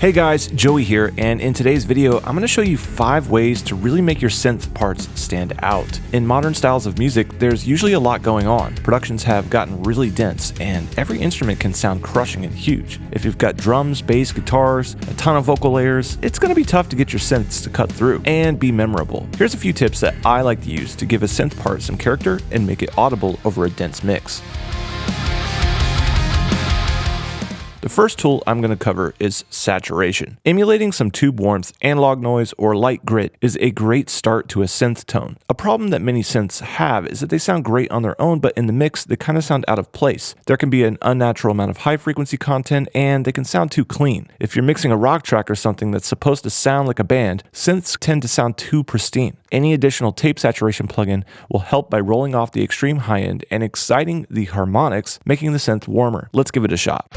Hey guys, Joey here, and in today's video, I'm going to show you 5 ways to really make your synth parts stand out. In modern styles of music, there's usually a lot going on. Productions have gotten really dense, and every instrument can sound crushing and huge. If you've got drums, bass, guitars, a ton of vocal layers, it's going to be tough to get your synths to cut through and be memorable. Here's a few tips that I like to use to give a synth part some character and make it audible over a dense mix. The first tool I'm going to cover is saturation. Emulating some tube warmth, analog noise, or light grit is a great start to a synth tone. A problem that many synths have is that they sound great on their own, but in the mix, they kind of sound out of place. There can be an unnatural amount of high frequency content, and they can sound too clean. If you're mixing a rock track or something that's supposed to sound like a band, synths tend to sound too pristine. Any additional tape saturation plugin will help by rolling off the extreme high end and exciting the harmonics, making the synth warmer. Let's give it a shot.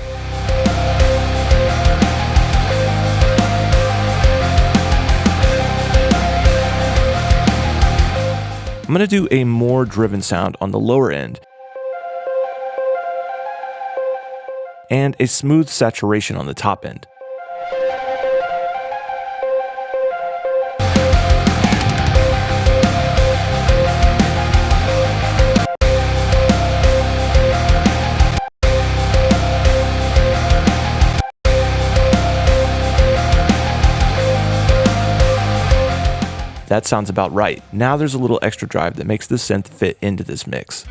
I'm going to do a more driven sound on the lower end and a smooth saturation on the top end. That sounds about right. Now there's a little extra drive that makes the synth fit into this mix.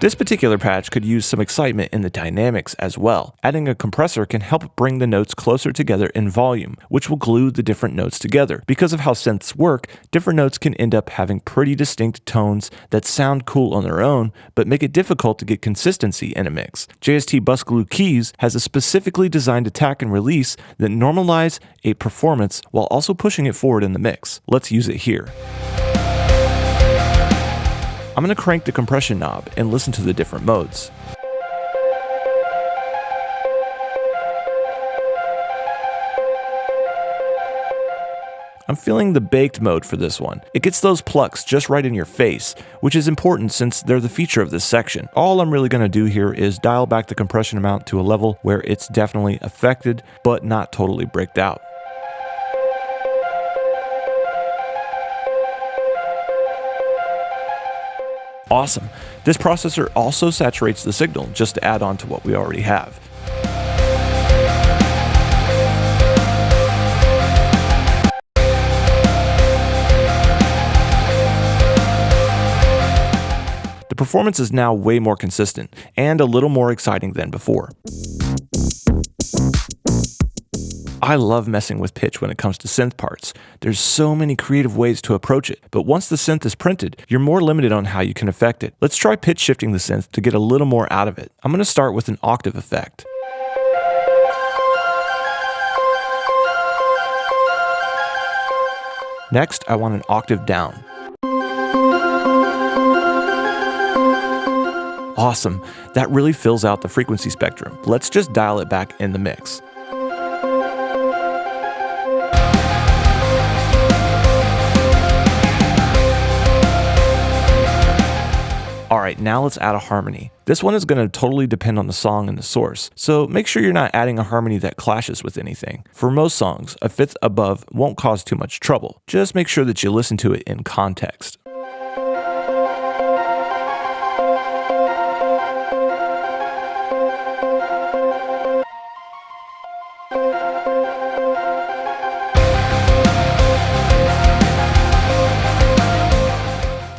This particular patch could use some excitement in the dynamics as well. Adding a compressor can help bring the notes closer together in volume, which will glue the different notes together. Because of how synths work, different notes can end up having pretty distinct tones that sound cool on their own, but make it difficult to get consistency in a mix. JST Bus Glue Keys has a specifically designed attack and release that normalize a performance while also pushing it forward in the mix. Let's use it here. I'm going to crank the compression knob and listen to the different modes. I'm feeling the baked mode for this one. It gets those plucks just right in your face, which is important since they're the feature of this section. All I'm really going to do here is dial back the compression amount to a level where it's definitely affected, but not totally bricked out. Awesome. This processor also saturates the signal just to add on to what we already have. The performance is now way more consistent and a little more exciting than before. I love messing with pitch when it comes to synth parts. There's so many creative ways to approach it, but once the synth is printed, you're more limited on how you can affect it. Let's try pitch shifting the synth to get a little more out of it. I'm going to start with an octave effect. Next, I want an octave down. Awesome, that really fills out the frequency spectrum. Let's just dial it back in the mix. Alright, now let's add a harmony. This one is going to totally depend on the song and the source, so make sure you're not adding a harmony that clashes with anything. For most songs, a fifth above won't cause too much trouble. Just make sure that you listen to it in context.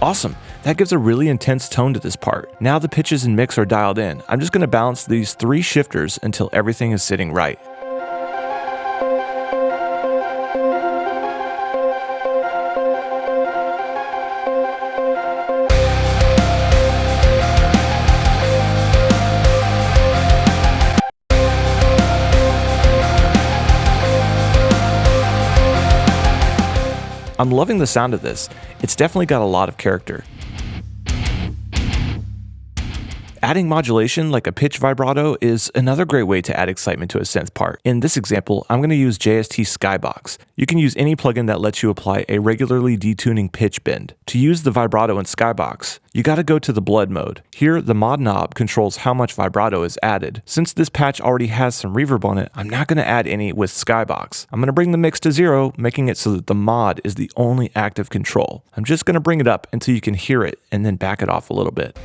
Awesome. That gives a really intense tone to this part. Now the pitches and mix are dialed in. I'm just going to balance these 3 shifters until everything is sitting right. I'm loving the sound of this. It's definitely got a lot of character. Adding modulation like a pitch vibrato is another great way to add excitement to a synth part. In this example, I'm going to use JST Skybox. You can use any plugin that lets you apply a regularly detuning pitch bend. To use the vibrato in Skybox, you got to go to the blood mode. Here, the mod knob controls how much vibrato is added. Since this patch already has some reverb on it, I'm not going to add any with Skybox. I'm going to bring the mix to 0, making it so that the mod is the only active control. I'm just going to bring it up until you can hear it and then back it off a little bit.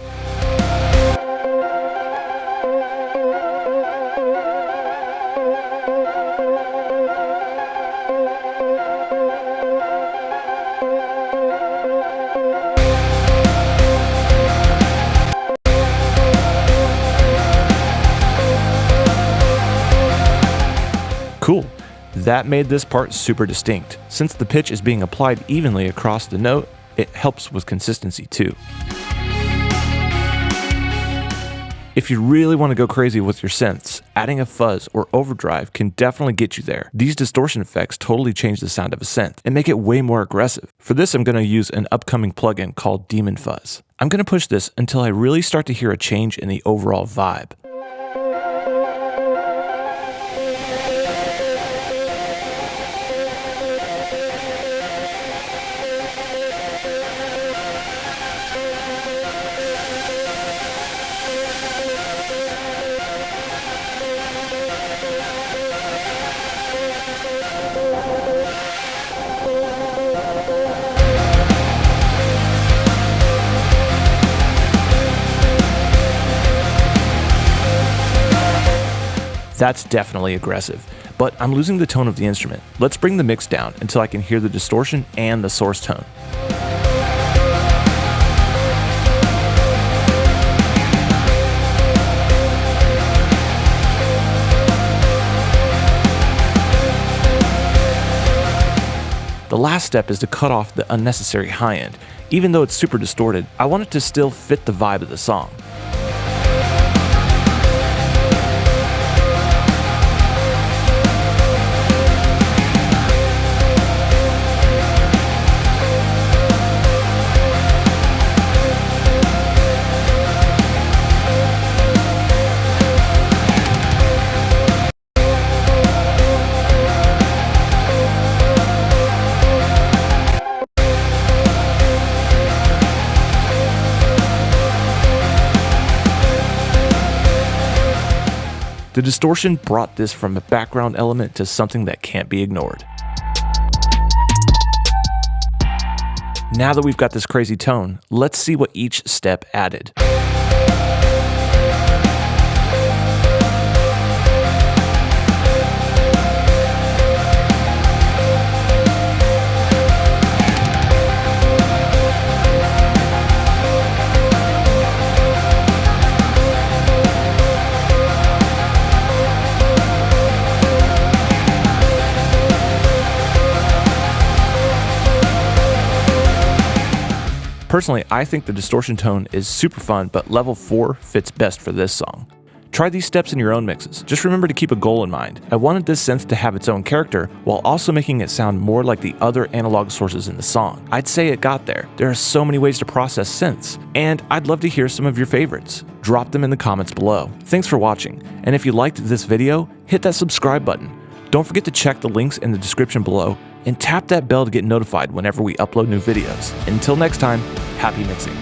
Cool. That made this part super distinct. Since the pitch is being applied evenly across the note, it helps with consistency too. If you really want to go crazy with your synths, adding a fuzz or overdrive can definitely get you there. These distortion effects totally change the sound of a synth and make it way more aggressive. For this, I'm going to use an upcoming plugin called Demon Fuzz. I'm going to push this until I really start to hear a change in the overall vibe. That's definitely aggressive, but I'm losing the tone of the instrument. Let's bring the mix down until I can hear the distortion and the source tone. The last step is to cut off the unnecessary high end. Even though it's super distorted, I want it to still fit the vibe of the song. The distortion brought this from a background element to something that can't be ignored. Now that we've got this crazy tone, let's see what each step added. Personally, I think the distortion tone is super fun, but level 4 fits best for this song. Try these steps in your own mixes. Just remember to keep a goal in mind. I wanted this synth to have its own character, while also making it sound more like the other analog sources in the song. I'd say it got there. There are so many ways to process synths, and I'd love to hear some of your favorites. Drop them in the comments below. Thanks for watching, and if you liked this video, hit that subscribe button. Don't forget to check the links in the description below, and tap that bell to get notified whenever we upload new videos. Until next time, happy mixing.